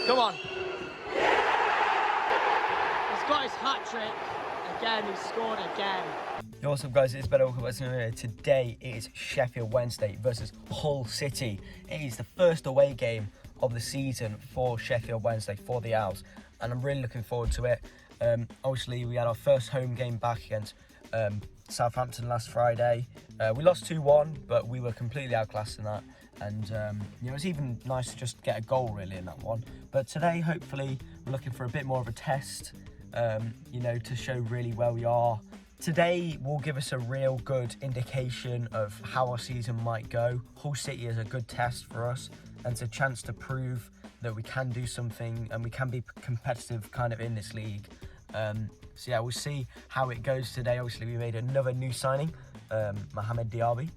Come on. He's got his hat-trick. Again, he scored again. Yo, what's up guys, it's Ben here. Today it is Sheffield Wednesday versus Hull City. It is the first away game of the season for Sheffield Wednesday, for the Owls, and I'm really looking forward to it. Obviously we had our first home game back against Southampton last Friday. We lost 2-1, but we were completely outclassed in that, and it was even nice to just get a goal really in that one. But today hopefully we're looking for a bit more of a test, to show really where we are. Today will give us a real good indication of how our season might go. Hull City is a good test for us, and it's a chance to prove that we can do something and we can be competitive kind of in this league. So yeah, we'll see how it goes today. Obviously we made another new signing, Mohamed Diaby,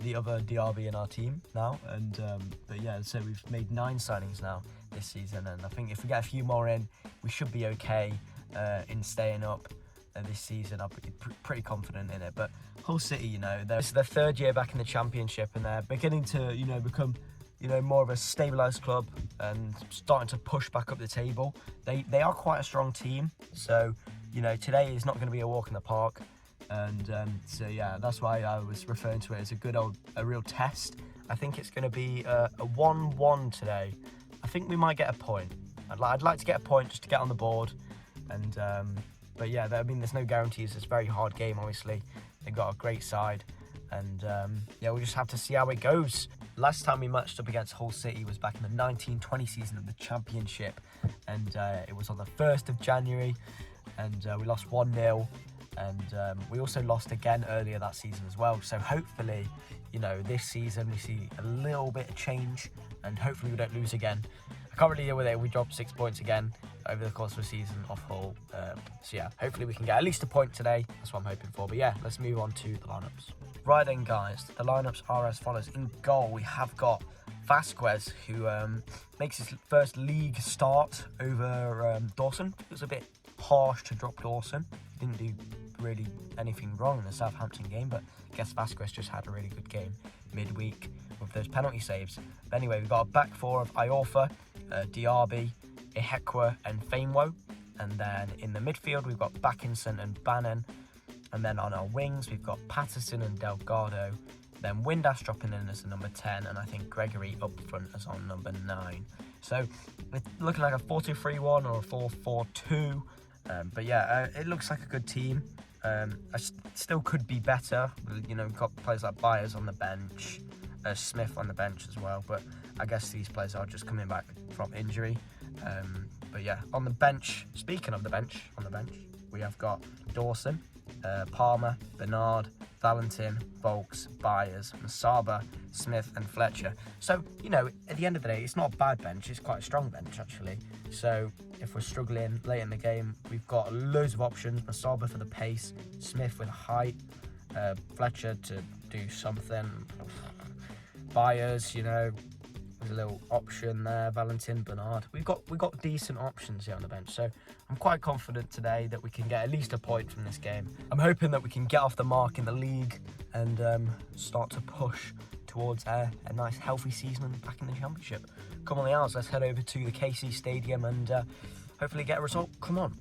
the other Diaby in our team now, and but yeah, so we've made 9 signings now this season, and I think if we get a few more in, we should be okay in staying up this season. I'm pretty confident in it. But Hull City, this is their 3rd year back in the Championship, and they're beginning to become more of a stabilised club and starting to push back up the table. They are quite a strong team, so today is not going to be a walk in the park, and so yeah, that's why I was referring to it as a real test. I think it's going to be a 1-1 today. I think we might get a point. I'd like to get a point just to get on the board, and but yeah, there's no guarantees. It's a very hard game, obviously. They've got a great side, and yeah, we'll just have to see how it goes. Last time we matched up against Hull City was back in the 1920 season of the Championship, and it was on the 1st of January, and we lost 1-0, and we also lost again earlier that season as well. So hopefully, this season we see a little bit of change, and hopefully we don't lose again. I can't really deal with it if we drop 6 points again over the course of a season off Hull. So yeah, hopefully we can get at least a point today. That's what I'm hoping for. But yeah, let's move on to the lineups. Right then, guys, the lineups are as follows. In goal, we have got Vasquez, who makes his first league start over Dawson. It was a bit harsh to drop Dawson. He didn't do really anything wrong in the Southampton game, but I guess Vasquez just had a really good game midweek with those penalty saves. But anyway, we've got a back 4 of Iorfa, Diaby, Ihekiwe and Fainwo, and then in the midfield we've got Backinson and Bannon, and then on our wings we've got Patterson and Delgado, then Windass dropping in as the number 10, and I think Gregory up front as on number 9. So it's looking like a 4-2-3-1 or a 4-4-2, but yeah, it looks like a good team. I still could be better. We've got players like Byers on the bench, Smith on the bench as well, but I guess these players are just coming back from injury. But yeah, on the bench, speaking of the bench, on the bench we have got Dawson, Palmer, Bernard, Valentin, Volks, Byers, Masaba, Smith and Fletcher. So, at the end of the day, it's not a bad bench, it's quite a strong bench actually. So if we're struggling late in the game, we've got loads of options. Masaba for the pace, Smith with height, Fletcher to do something, Byers, there's a little option there, Valentin, Bernard. We've got decent options here on the bench, so I'm quite confident today that we can get at least a point from this game. I'm hoping that we can get off the mark in the league and start to push towards a nice healthy season back in the Championship. Come on the Owls, let's head over to the KC Stadium and hopefully get a result. Come on.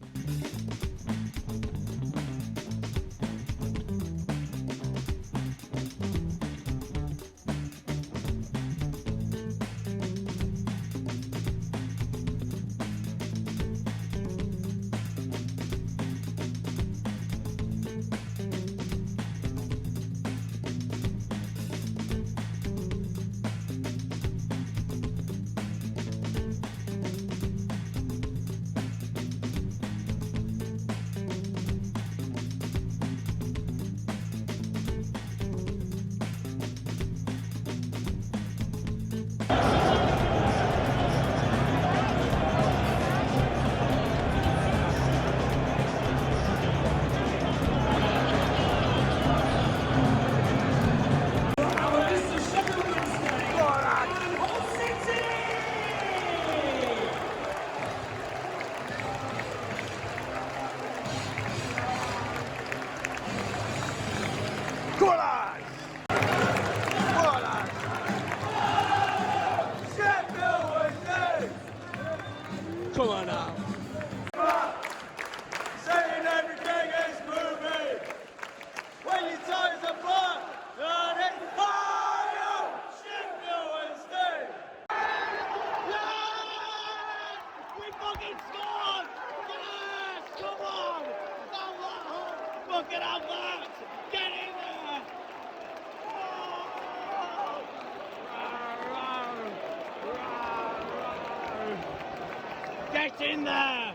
Get in there!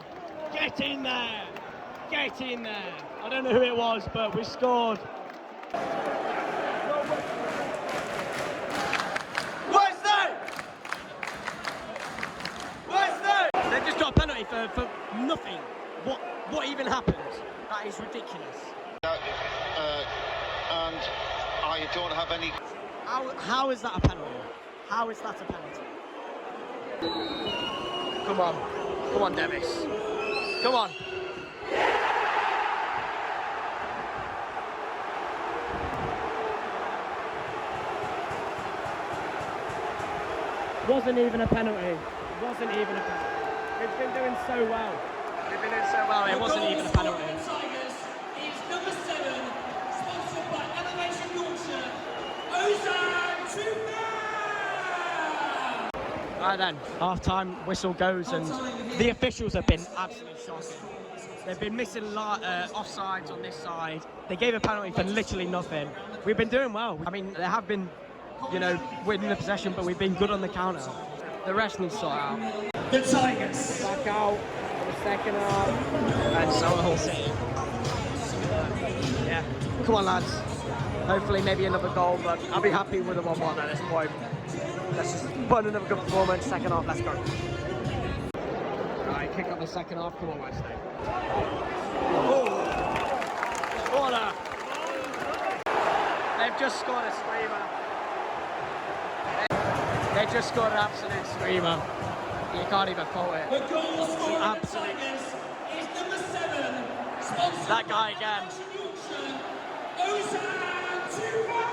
Get in there! Get in there! I don't know who it was, but we scored. They've just got a penalty for nothing. What even happened? That is ridiculous. And I don't have any. How is that a penalty? How is that a penalty? Come on, Davis. Come on. Wasn't even a penalty. Wasn't even a penalty. We've been doing so well. We've been doing so well. It wasn't even a penalty. It's number 7, sponsored by Elevation Yorkshire, Ozan Tufan. Right then, half-time whistle goes, and the officials have been absolutely shocking. They've been missing offsides on this side. They gave a penalty for literally nothing. We've been doing well. I mean, they have been, winning the possession, but we've been good on the counter. The rest needs to sort out. The Tigers. Back out for the second half, and so Hull City. Yeah, come on, lads. Hopefully, maybe another goal, but I'll be happy with a 1-1 at this point. Let's just put in another good performance. Second half, let's go. Right, kick up the second half. Come on, Wednesday. Oh, corner. They've just scored a screamer. They just scored an absolute screamer. You can't even call it. The goal scorer Absolute. is number 7, sponsored That guy again. by Yorkshire, Ozan Tufan.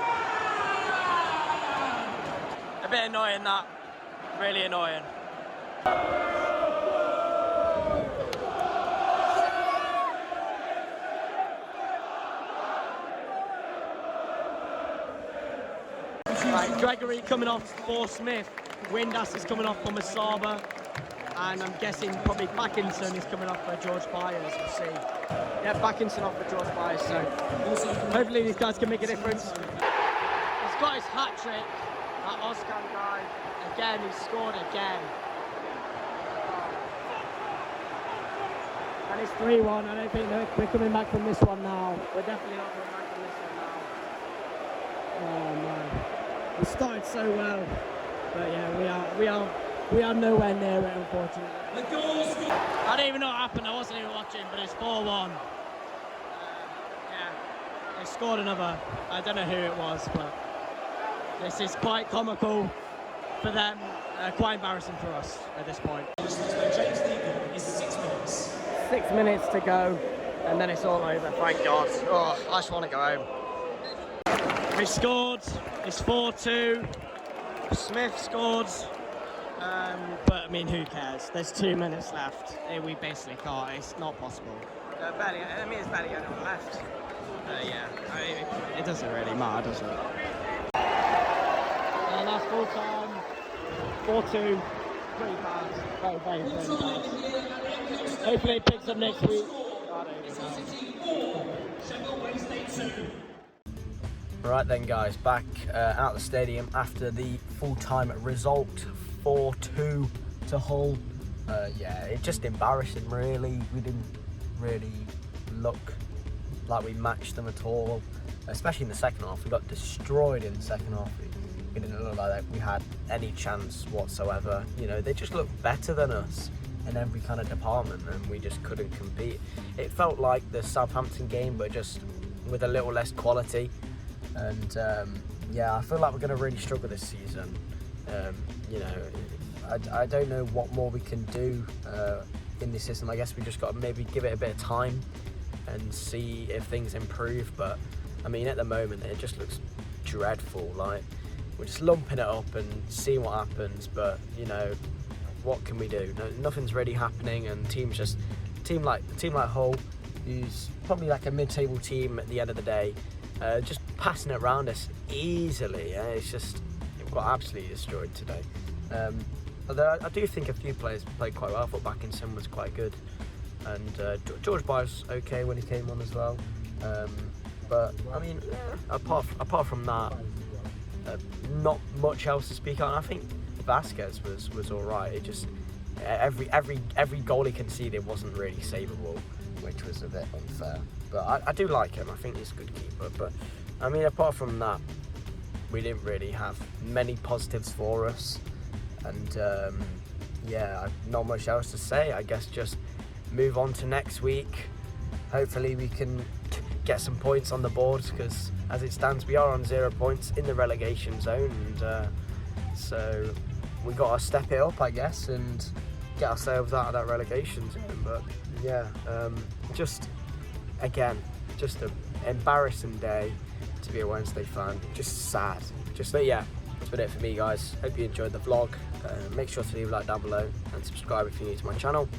A bit annoying, that. Really annoying. Right, Gregory coming off for Smith. Windass is coming off for Masaba. And I'm guessing probably Backinson is coming off for George Byers. We'll see. Yeah, Backinson off for George Byers. So hopefully these guys can make a difference. He's got his hat trick. That Ozan guy. Again, he scored again. And it's 3-1. I don't think we're coming back from this one now. We're definitely not coming back from this one now. Oh man. We started so well. But yeah, we are nowhere near it, unfortunately. The goal scorer. I don't even know what happened. I wasn't even watching, but it's 4-1. Yeah, they scored another. I don't know who it was, but this is quite comical for them. Quite embarrassing for us at this point. Is 6 minutes. 6 minutes to go, and then it's all over. Thank God. Oh, I just want to go home. We scored. It's 4-2. Smith scored. But I mean, who cares? There's 2 minutes left. We basically can't. It's not possible. It's barely anyone left. Yeah, I mean, it doesn't really matter, does it? And that's full time. 4-2. Pretty bad. Very bad. Hopefully it picks up next week. Sheffield Wednesday 2. Right then, guys, back at the stadium after the full-time result, 4-2 to Hull. Yeah, it's just embarrassing, really. We didn't really look like we matched them at all, especially in the second half. We got destroyed in the second half. We didn't look like that we had any chance whatsoever. They just looked better than us in every kind of department, and we just couldn't compete. It felt like the Southampton game, but just with a little less quality. And yeah, I feel like we're going to really struggle this season. I don't know what more we can do in this system. I guess we just got to maybe give it a bit of time and see if things improve. But I mean, at the moment, it just looks dreadful. Like, we're just lumping it up and seeing what happens. But what can we do? Nothing's really happening, and team like Hull, who's probably like a mid-table team at the end of the day, just passing it around us easily. It's just, we've got absolutely destroyed today. Although I do think a few players played quite well. I thought Backinson was quite good, and George Byers okay when he came on as well. But I mean, apart from that, not much else to speak on. I think Vasquez was all right. every goal he conceded wasn't really savable, which was a bit unfair. But I do like him. I think he's a good keeper. But I mean, apart from that, we didn't really have many positives for us. And yeah, not much else to say. I guess just move on to next week. Hopefully we can get some points on the board, because as it stands we are on 0 points in the relegation zone, and so we got to step it up, I guess, and get ourselves out of that relegation zone. But yeah, just again, just an embarrassing day to be a Wednesday fan. Just sad. But yeah, that's been it for me, guys. Hope you enjoyed the vlog. Make sure to leave a like down below and subscribe if you're new to my channel.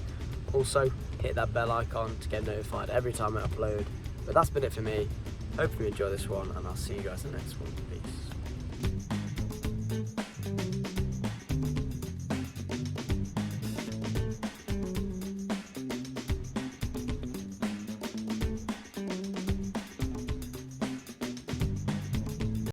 Also, hit that bell icon to get notified every time I upload. But that's been it for me. Hope you enjoy this one, and I'll see you guys in the next one. Peace.